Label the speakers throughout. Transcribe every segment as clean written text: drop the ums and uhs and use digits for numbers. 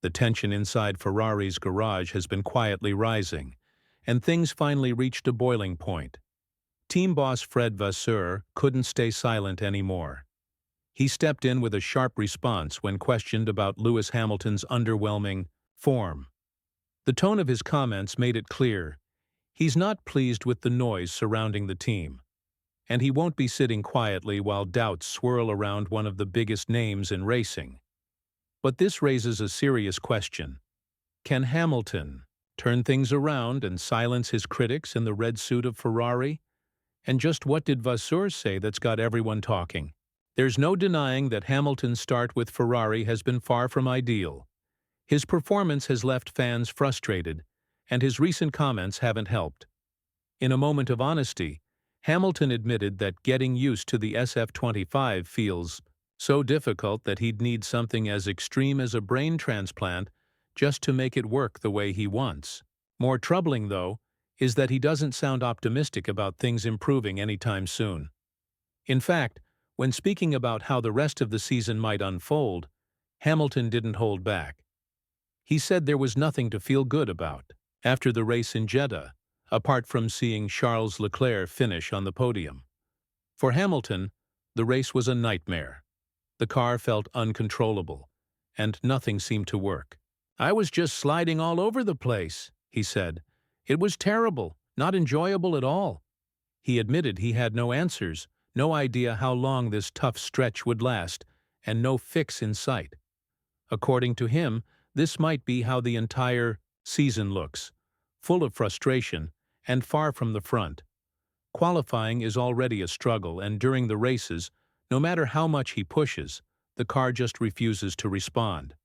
Speaker 1: The tension inside Ferrari's garage has been quietly rising, and things finally reached a boiling point. Team boss Fred Vasseur couldn't stay silent anymore. He stepped in with a sharp response when questioned about Lewis Hamilton's underwhelming form. The tone of his comments made it clear he's not pleased with the noise surrounding the team, and he won't be sitting quietly while doubts swirl around one of the biggest names in racing. But this raises a serious question. Can Hamilton turn things around and silence his critics in the red suit of Ferrari? And just what did Vasseur say that's got everyone talking? There's no denying that Hamilton's start with Ferrari has been far from ideal. His performance has left fans frustrated, and his recent comments haven't helped. In a moment of honesty, Hamilton admitted that getting used to the SF25 feels so difficult that he'd need something as extreme as a brain transplant just to make it work the way he wants. More troubling, though, is that he doesn't sound optimistic about things improving anytime soon. In fact, when speaking about how the rest of the season might unfold, Hamilton didn't hold back. He said there was nothing to feel good about after the race in Jeddah, apart from seeing Charles Leclerc finish on the podium. For Hamilton, the race was a nightmare. The car felt uncontrollable, and nothing seemed to work. "I was just sliding all over the place," he said. "It was terrible, not enjoyable at all." He admitted he had no answers, no idea how long this tough stretch would last, and no fix in sight. According to him, this might be how the entire season looks, full of frustration and far from the front. Qualifying is already a struggle, and during the races, no matter how much he pushes, the car just refuses to respond.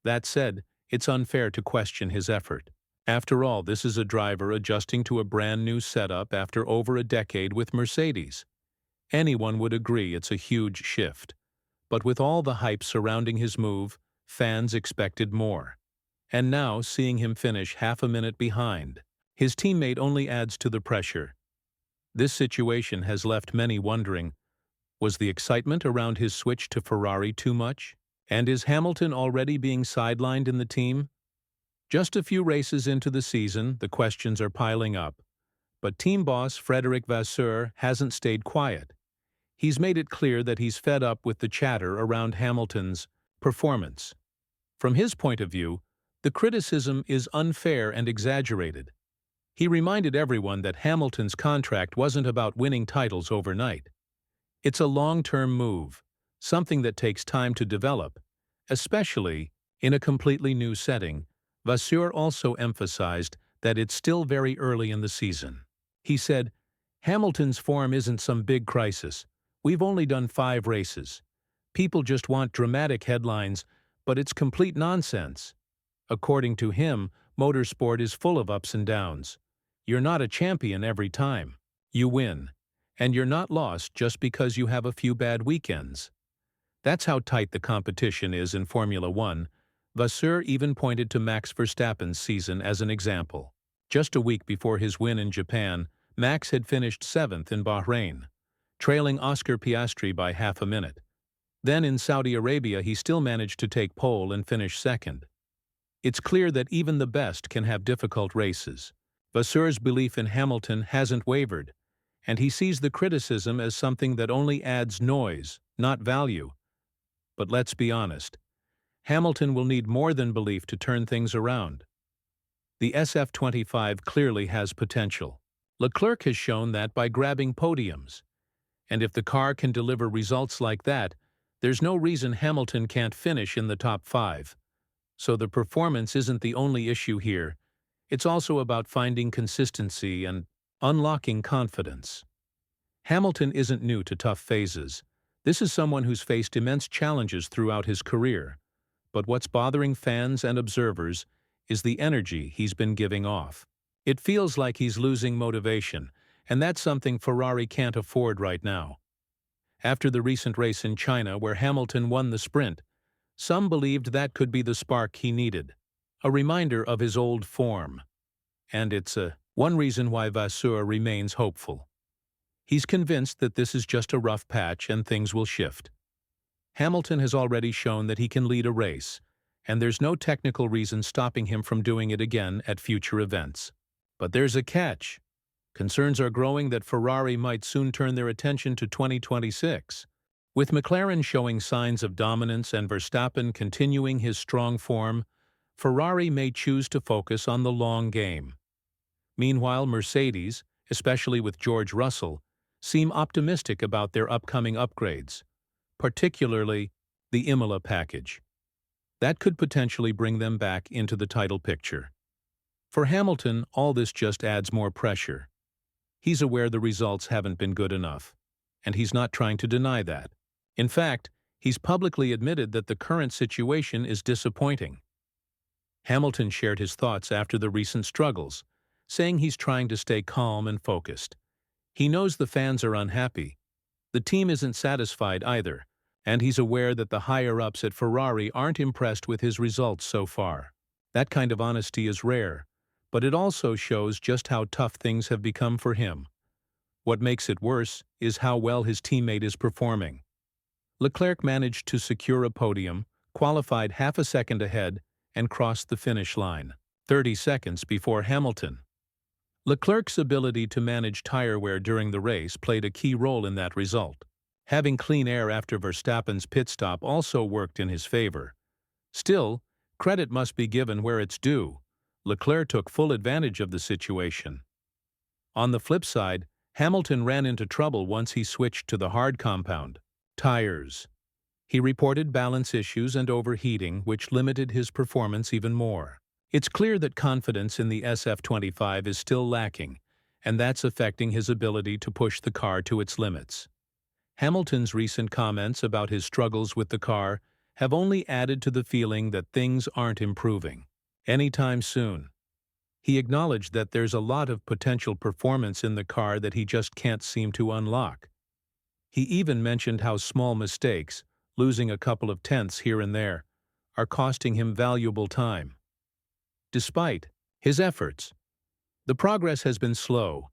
Speaker 1: That said, it's unfair to question his effort. After all, this is a driver adjusting to a brand new setup after over a decade with Mercedes. Anyone would agree it's a huge shift. But with all the hype surrounding his move, fans expected more. And now, seeing him finish half a minute behind his teammate only adds to the pressure. This situation has left many wondering, was the excitement around his switch to Ferrari too much? And is Hamilton already being sidelined in the team? Just a few races into the season, the questions are piling up. But team boss Frédéric Vasseur hasn't stayed quiet. He's made it clear that he's fed up with the chatter around Hamilton's performance. From his point of view, the criticism is unfair and exaggerated. He reminded everyone that Hamilton's contract wasn't about winning titles overnight. It's a long-term move, something that takes time to develop, especially in a completely new setting. Vasseur also emphasized that it's still very early in the season. He said, "Hamilton's form isn't some big crisis. We've only done 5 races. People just want dramatic headlines, but it's complete nonsense." According to him, motorsport is full of ups and downs. You're not a champion every time. You win. And you're not lost just because you have a few bad weekends. That's how tight the competition is in Formula One. Vasseur even pointed to Max Verstappen's season as an example. Just a week before his win in Japan, Max had finished 7th in Bahrain, trailing Oscar Piastri by half a minute. Then in Saudi Arabia, he still managed to take pole and finish 2nd. It's clear that even the best can have difficult races. Vasseur's belief in Hamilton hasn't wavered, and he sees the criticism as something that only adds noise, not value. But let's be honest, Hamilton will need more than belief to turn things around. The SF25 clearly has potential. Leclerc has shown that by grabbing podiums. And if the car can deliver results like that, there's no reason Hamilton can't finish in the top 5. So the performance isn't the only issue here. It's also about finding consistency and unlocking confidence. Hamilton isn't new to tough phases. This is someone who's faced immense challenges throughout his career. But what's bothering fans and observers is the energy he's been giving off. It feels like he's losing motivation, and that's something Ferrari can't afford right now. After the recent race in China where Hamilton won the sprint, some believed that could be the spark he needed, a reminder of his old form. And it's one reason why Vasseur remains hopeful. He's convinced that this is just a rough patch and things will shift. Hamilton has already shown that he can lead a race, and there's no technical reason stopping him from doing it again at future events. But there's a catch. Concerns are growing that Ferrari might soon turn their attention to 2026. With McLaren showing signs of dominance and Verstappen continuing his strong form, Ferrari may choose to focus on the long game. Meanwhile, Mercedes, especially with George Russell, seem optimistic about their upcoming upgrades, particularly the Imola package. That could potentially bring them back into the title picture. For Hamilton, all this just adds more pressure. He's aware the results haven't been good enough, and he's not trying to deny that. In fact, he's publicly admitted that the current situation is disappointing. Hamilton shared his thoughts after the recent struggles, saying he's trying to stay calm and focused. He knows the fans are unhappy. The team isn't satisfied either, and he's aware that the higher-ups at Ferrari aren't impressed with his results so far. That kind of honesty is rare, but it also shows just how tough things have become for him. What makes it worse is how well his teammate is performing. Leclerc managed to secure a podium, qualified half a second ahead, and crossed the finish line, 30 seconds before Hamilton. Leclerc's ability to manage tire wear during the race played a key role in that result. Having clean air after Verstappen's pit stop also worked in his favor. Still, credit must be given where it's due. Leclerc took full advantage of the situation. On the flip side, Hamilton ran into trouble once he switched to the hard compound tires. He reported balance issues and overheating, which limited his performance even more. It's clear that confidence in the SF25 is still lacking, and that's affecting his ability to push the car to its limits. Hamilton's recent comments about his struggles with the car have only added to the feeling that things aren't improving anytime soon. He acknowledged that there's a lot of potential performance in the car that he just can't seem to unlock. He even mentioned how small mistakes, losing a couple of tenths here and there, are costing him valuable time. Despite his efforts, the progress has been slow,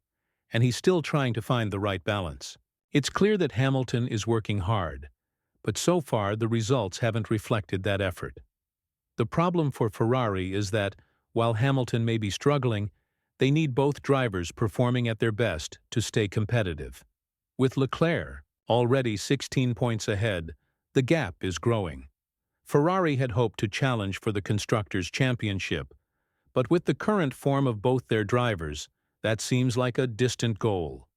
Speaker 1: and he's still trying to find the right balance. It's clear that Hamilton is working hard, but so far the results haven't reflected that effort. The problem for Ferrari is that, while Hamilton may be struggling, they need both drivers performing at their best to stay competitive. With Leclerc already 16 points ahead, the gap is growing. Ferrari had hoped to challenge for the Constructors' Championship, but with the current form of both their drivers, that seems like a distant goal.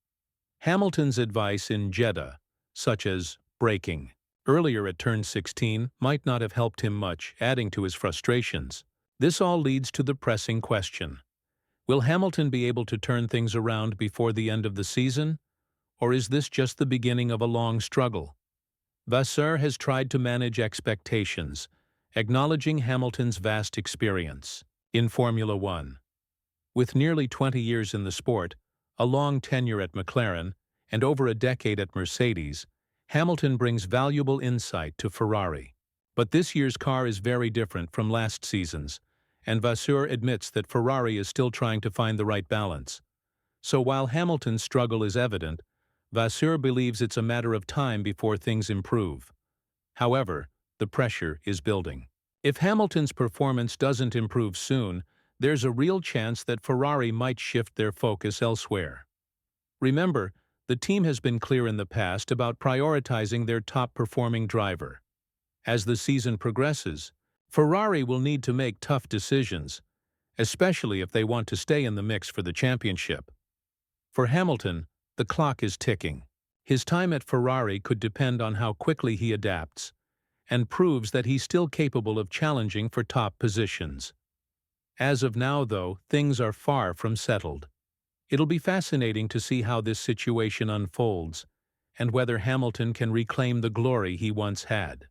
Speaker 1: Hamilton's advice in Jeddah, such as braking earlier at turn 16, might not have helped him much, adding to his frustrations. This all leads to the pressing question: will Hamilton be able to turn things around before the end of the season, or is this just the beginning of a long struggle? Vasseur has tried to manage expectations, acknowledging Hamilton's vast experience in Formula One. With nearly 20 years in the sport, a long tenure at McLaren, and over a decade at Mercedes, Hamilton brings valuable insight to Ferrari. But this year's car is very different from last season's, and Vasseur admits that Ferrari is still trying to find the right balance. So while Hamilton's struggle is evident, Vasseur believes it's a matter of time before things improve. However, the pressure is building. If Hamilton's performance doesn't improve soon, there's a real chance that Ferrari might shift their focus elsewhere. Remember, the team has been clear in the past about prioritizing their top-performing driver. As the season progresses, Ferrari will need to make tough decisions, especially if they want to stay in the mix for the championship. For Hamilton, the clock is ticking. His time at Ferrari could depend on how quickly he adapts, and proves that he's still capable of challenging for top positions. As of now, though, things are far from settled. It'll be fascinating to see how this situation unfolds, and whether Hamilton can reclaim the glory he once had.